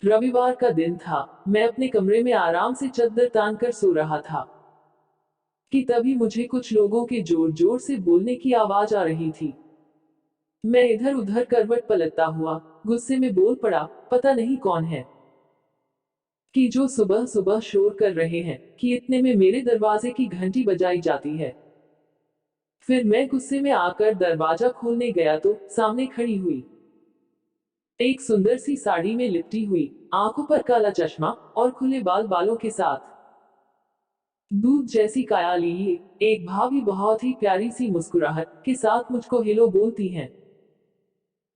रविवार का दिन था। मैं अपने कमरे में आराम से चद्दर तान कर सो रहा था कि तभी मुझे कुछ लोगों के जोर जोर से बोलने की आवाज आ रही थी। मैं इधर उधर करवट पलटता हुआ गुस्से में बोल पड़ा, पता नहीं कौन है कि जो सुबह सुबह शोर कर रहे हैं कि इतने में मेरे दरवाजे की घंटी बजाई जाती है। फिर मैं गुस्से में आकर दरवाजा खोलने गया तो सामने खड़ी हुई एक सुंदर सी साड़ी में लिपटी हुई, आंखों पर काला चश्मा और खुले बालों के साथ दूध जैसी काया लिए एक भाभी बहुत ही प्यारी सी मुस्कुराहट के साथ मुझको हेलो बोलती हैं।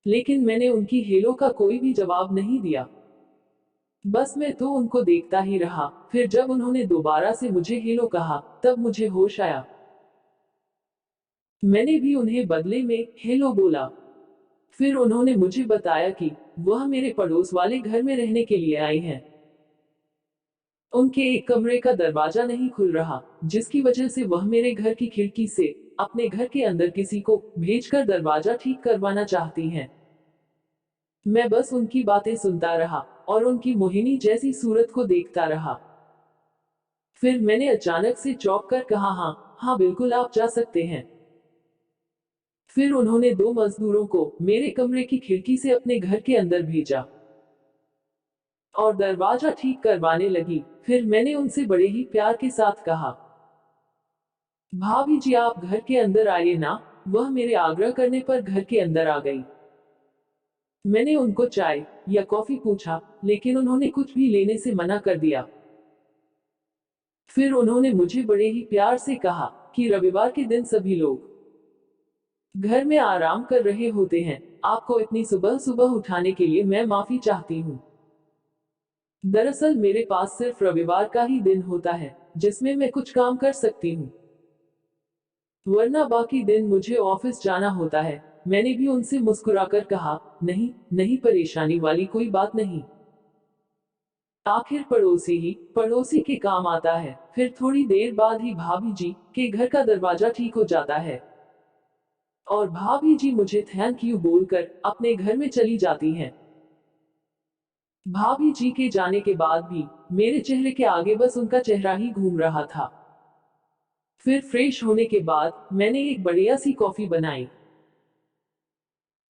लेकिन मैंने उनकी हेलो का कोई भी जवाब नहीं दिया। बस मैं तो उनको देखता ही रहा। फिर जब उन्होंने दोबारा से मुझे हेलो कहा, तब मुझे होश आया। मैंने भी उन्हें बदले में हेलो बोला। फिर उन्होंने मुझे बताया कि वह मेरे पड़ोस वाले घर में रहने के लिए आई हैं। उनके एक कमरे का दरवाजा नहीं खुल रहा, जिसकी वजह से वह मेरे घर की खिड़की से अपने घर के अंदर किसी को भेजकर दरवाजा ठीक करवाना चाहती हैं। मैं बस उनकी बातें सुनता रहा और उनकी मोहिनी जैसी सूरत को देखता रहा। फिर मैंने अचानक से चौंक कर कहा, हाँ हाँ बिल्कुल आप जा सकते हैं। फिर उन्होंने दो मजदूरों को मेरे कमरे की खिड़की से अपने घर के अंदर भेजा और दरवाजा ठीक करवाने लगी। फिर मैंने उनसे बड़े ही प्यार के साथ कहा, भाभी जी आप घर के अंदर आइए ना। वह मेरे आग्रह करने पर घर के अंदर आ गई। मैंने उनको चाय या कॉफी पूछा, लेकिन उन्होंने कुछ भी लेने से मना कर दिया। फिर उन्होंने मुझे बड़े ही प्यार से कहा कि रविवार के दिन सभी लोग घर में आराम कर रहे होते हैं, आपको इतनी सुबह सुबह उठाने के लिए मैं माफी चाहती हूँ। दरअसल मेरे पास सिर्फ रविवार का ही दिन होता है जिसमें मैं कुछ काम कर सकती हूँ, वरना बाकी दिन मुझे ऑफिस जाना होता है। मैंने भी उनसे मुस्कुराकर कहा, नहीं नहीं परेशानी वाली कोई बात नहीं। आखिर पड़ोसी ही पड़ोसी के काम आता है। फिर थोड़ी देर बाद ही भाभी जी के घर का दरवाजा ठीक हो जाता है और भाभी जी मुझे थैंक यू बोलकर अपने घर में चली जाती हैं। भाभी जी के जाने के बाद भी मेरे चेहरे के आगे बस उनका चेहरा ही घूम रहा था। फिर फ्रेश होने के बाद मैंने एक बढ़िया सी कॉफी बनाई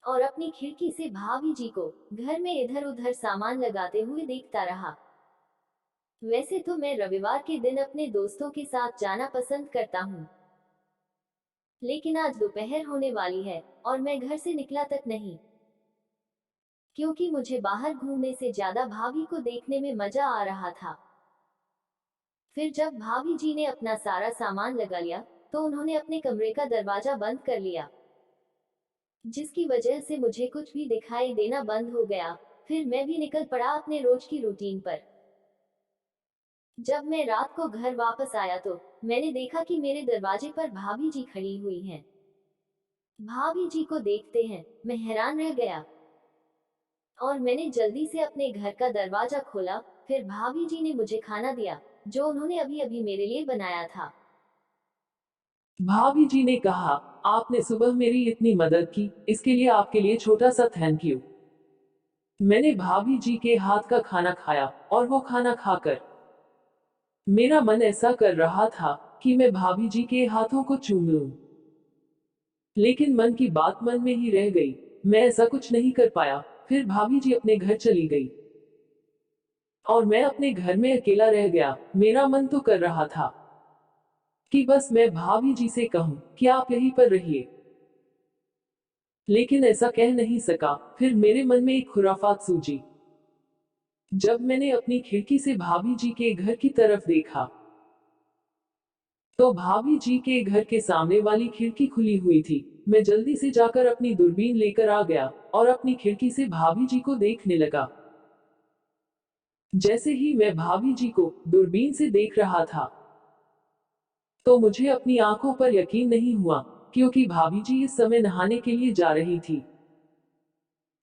और अपनी खिड़की से भाभी जी को घर में इधर उधर सामान लगाते हुए देखता रहा। वैसे तो मैं रविवार के दिन अपने दोस्तों के साथ जाना पसंद करता हूँ, लेकिन आज दोपहर होने वाली है और मैं घर से निकला तक नहीं, क्योंकि मुझे बाहर घूमने से ज्यादा भाभी को देखने में मजा आ रहा था। फिर जब भाभी जी ने अपना सारा सामान लगा लिया, तो उन्होंने अपने कमरे का दरवाजा बंद कर लिया, जिसकी वजह से मुझे कुछ भी दिखाई देना बंद हो गया। फिर मैं भी निकल पड़ा अपने रोज की रूटीन पर। जब मैं रात को घर वापस आया तो मैंने देखा कि मेरे दरवाजे पर भाभी जी खड़ी हुई हैं। भाभी जी को देखते हैं मैं हैरान रह गया और मैंने जल्दी से अपने घर का दरवाजा खोला। फिर भाभी जी ने मुझे खाना दिया, जो उन्होंने अभी अभी मेरे लिए बनाया था। भाभी जी ने कहा, आपने सुबह मेरी इतनी मदद की, इसके लिए आपके लिए छोटा सा थैंक यू। मैंने भाभी जी के हाथ का खाना खाया और वो खाना खाकर मेरा मन ऐसा कर रहा था कि मैं भाभी जी के हाथों को चूम लूं। लेकिन मन की बात मन में ही रह गई। मैं ऐसा कुछ नहीं कर पाया। फिर भाभी जी अपने घर चली गई और मैं अपने घर में अकेला रह गया। मेरा मन तो कर रहा था कि बस मैं भाभी जी से कहूं कि आप यहीं पर रहिए, लेकिन ऐसा कह नहीं सका। फिर मेरे मन में एक खुराफात सूझी। जब मैंने अपनी खिड़की से भाभी जी के घर की तरफ देखा, तो भाभी जी के घर के सामने वाली खिड़की खुली हुई थी। मैं जल्दी से जाकर अपनी दूरबीन लेकर आ गया और अपनी खिड़की से भाभी जी को देखने लगा। जैसे ही मैं भाभी जी को दूरबीन से देख रहा था, तो मुझे अपनी आंखों पर यकीन नहीं हुआ, क्योंकि भाभी जी इस समय नहाने के लिए जा रही थी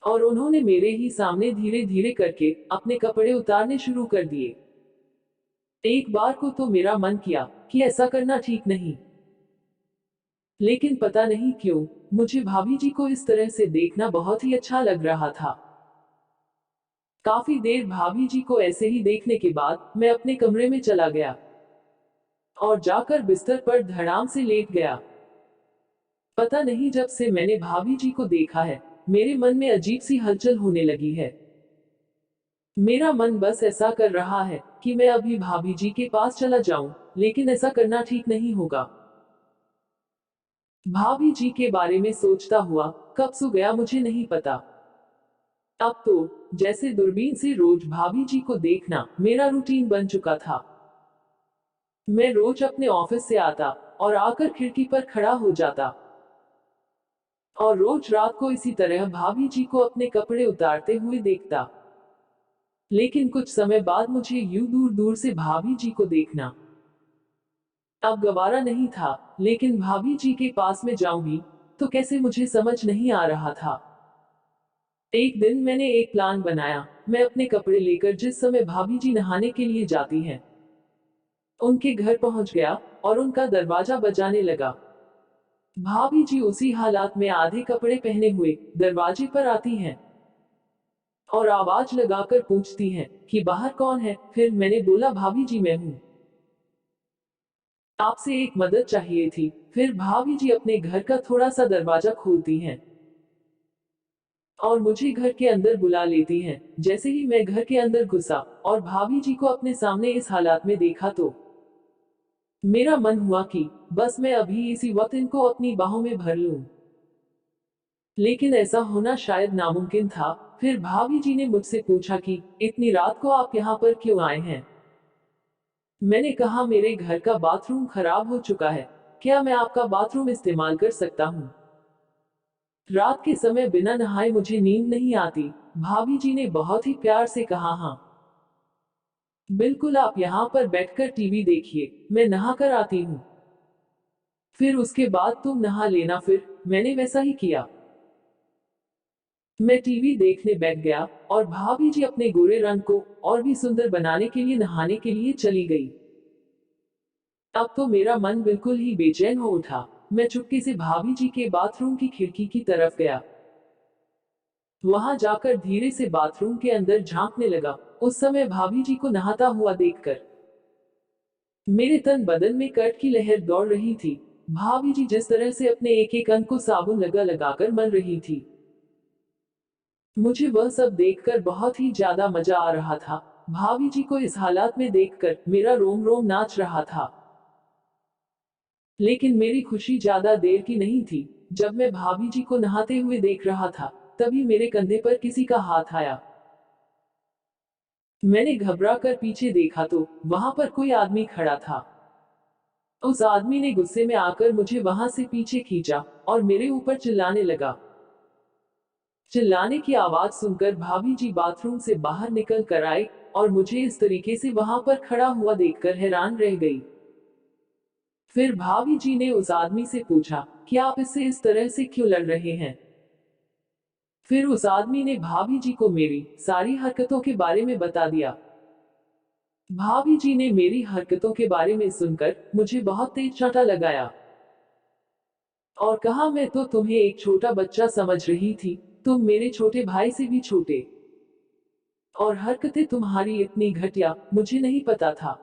और उन्होंने मेरे ही सामने धीरे धीरे करके अपने कपड़े उतारने शुरू कर दिए। एक बार को तो मेरा मन किया कि ऐसा करना ठीक नहीं, लेकिन पता नहीं क्यों मुझे भाभी जी को इस तरह से देखना बहुत ही अच्छा लग रहा था। काफी देर भाभी जी को ऐसे ही देखने के बाद मैं अपने कमरे में चला गया और जाकर बिस्तर पर धड़ाम से लेट गया। पता नहीं जब से मैंने भाभी जी को देखा है, मेरे मन में अजीब सी हलचल होने लगी है। मेरा मन बस ऐसा कर रहा है कि मैं अभी भाभी जी के पास चला जाऊं, लेकिन ऐसा करना ठीक नहीं होगा। भाभी जी के बारे में सोचता हुआ कब सो गया मुझे नहीं पता। अब तो जैसे दूरबीन से रोज भाभी जी को देखना मेरा रूटीन बन चुका था। मैं रोज अपने ऑफिस से आता और आकर खिड़की पर खड़ा हो जाता और रोज रात को इसी तरह भाभी जी को अपने कपड़े उतारते हुए देखता। लेकिन कुछ समय बाद मुझे यूं दूर दूर से भाभी जी को देखना अब गवारा नहीं था, लेकिन भाभी जी के पास में जाऊंगी तो कैसे मुझे समझ नहीं आ रहा था। एक दिन मैंने एक प्लान बनाया। मैं अपने कपड़े लेकर जिस समय भाभी जी नहाने के लिए जाती हैं, उनके घर पहुंच गया और उनका दरवाजा बजाने लगा। भाभी जी उसी हालात में आधे कपड़े पहने हुए दरवाजे पर आती हैं और आवाज लगाकर पूछती हैं कि बाहर कौन है। फिर मैंने बोला भाभी जी मैं हूँ, आपसे एक मदद चाहिए थी। फिर भाभी जी अपने घर का थोड़ा सा दरवाजा खोलती हैं और मुझे घर के अंदर बुला लेती हैं। जैसे ही मैं घर के अंदर घुसा और भाभी जी को अपने सामने इस हालात में देखा तो मेरा मन हुआ कि बस मैं अभी इसी वक्त इनको अपनी बाहों में भर लूं। लेकिन ऐसा होना शायद नामुमकिन था। फिर भाभी जी ने मुझसे पूछा कि इतनी रात को आप यहाँ पर क्यों आए हैं। मैंने कहा मेरे घर का बाथरूम खराब हो चुका है, क्या मैं आपका बाथरूम इस्तेमाल कर सकता हूँ। रात के समय बिना नहाए मुझे नींद नहीं आती। भाभी जी ने बहुत ही प्यार से कहा हाँ बिल्कुल, आप यहाँ पर बैठकर टीवी देखिए, मैं नहा कर आती हूँ, फिर उसके बाद तुम नहा लेना। फिर मैंने वैसा ही किया। मैं टीवी देखने बैठ गया और भाभी जी अपने गोरे रंग को और भी सुंदर बनाने के लिए नहाने के लिए चली गई। अब तो मेरा मन बिल्कुल ही बेचैन हो उठा। मैं चुपके से भाभी जी के बाथरूम की खिड़की की तरफ गया। वहां जाकर धीरे से बाथरूम के अंदर झांकने लगा। उस समय भाभी जी को नहाता हुआ देखकर मेरे तन बदन में कर्ट की लहर दौड़ रही थी। भाभी जी जिस तरह से अपने एक एक अंग को साबुन लगा लगाकर मल रही थी, मुझे वह सब देखकर बहुत ही ज्यादा मजा आ रहा था। भाभी जी को इस हालात में देखकर मेरा रोम रोम नाच रहा था। लेकिन मेरी खुशी ज्यादा देर की नहीं थी। जब मैं भाभी जी को नहाते हुए देख रहा था, तभी मेरे कंधे पर किसी का हाथ आया। मैंने घबरा कर पीछे देखा तो वहां पर कोई आदमी खड़ा था। उस आदमी ने गुस्से में आकर मुझे वहां से पीछे खींचा और मेरे ऊपर चिल्लाने लगा। चिल्लाने की आवाज सुनकर भाभी जी बाथरूम से बाहर निकल कर आई और मुझे इस तरीके से वहां पर खड़ा हुआ देखकर हैरान रह गई। फिर भाभी जी ने उस आदमी से पूछा कि आप इससे इस तरह से क्यों लड़ रहे हैं। फिर उस आदमी ने भाभी जी को मेरी सारी हरकतों के बारे में बता दिया। भाभी जी ने मेरी हरकतों के बारे में सुनकर मुझे बहुत तेज चांटा लगाया और कहा मैं तो तुम्हें एक छोटा बच्चा समझ रही थी, तुम मेरे छोटे भाई से भी छोटे, और हरकतें तुम्हारी इतनी घटिया, मुझे नहीं पता था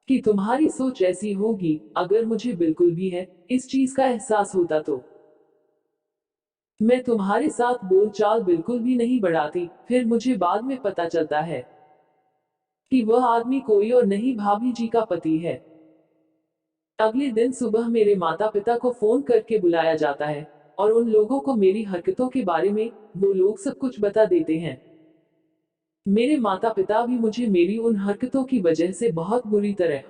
कि तुम्हारी सोच ऐसी होगी। अगर मुझे बिल्कुल भी है इस चीज का एहसास होता तो मैं तुम्हारे साथ बोलचाल बिल्कुल भी नहीं बढ़ाती। फिर मुझे बाद में पता चलता है कि वह आदमी कोई और नहीं भाभी जी का पति है। अगले दिन सुबह मेरे माता पिता को फोन करके बुलाया जाता है और उन लोगों को मेरी हरकतों के बारे में वो लोग सब कुछ बता देते हैं। मेरे माता पिता भी मुझे मेरी उन हरकतों की वजह से बहुत बुरी तरह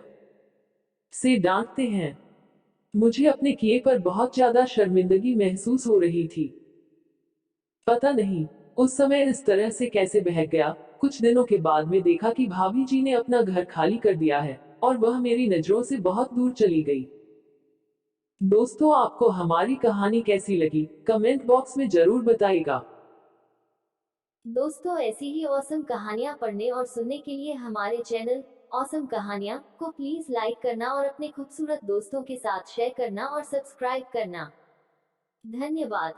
से डांटते हैं। मुझे अपने किए पर बहुत ज्यादा शर्मिंदगी महसूस हो रही थी। पता नहीं उस समय इस तरह से कैसे बहक गया। कुछ दिनों के बाद में देखा कि भाभी जी ने अपना घर खाली कर दिया है और वह मेरी नजरों से बहुत दूर चली गई। दोस्तों, आपको हमारी कहानी कैसी लगी कमेंट बॉक्स में जरूर बताइएगा। दोस्तों, ऐसी ही औसम कहानियाँ पढ़ने और सुनने के लिए हमारे चैनल औसम कहानियाँ को प्लीज लाइक करना और अपने खूबसूरत दोस्तों के साथ शेयर करना और सब्सक्राइब करना। धन्यवाद।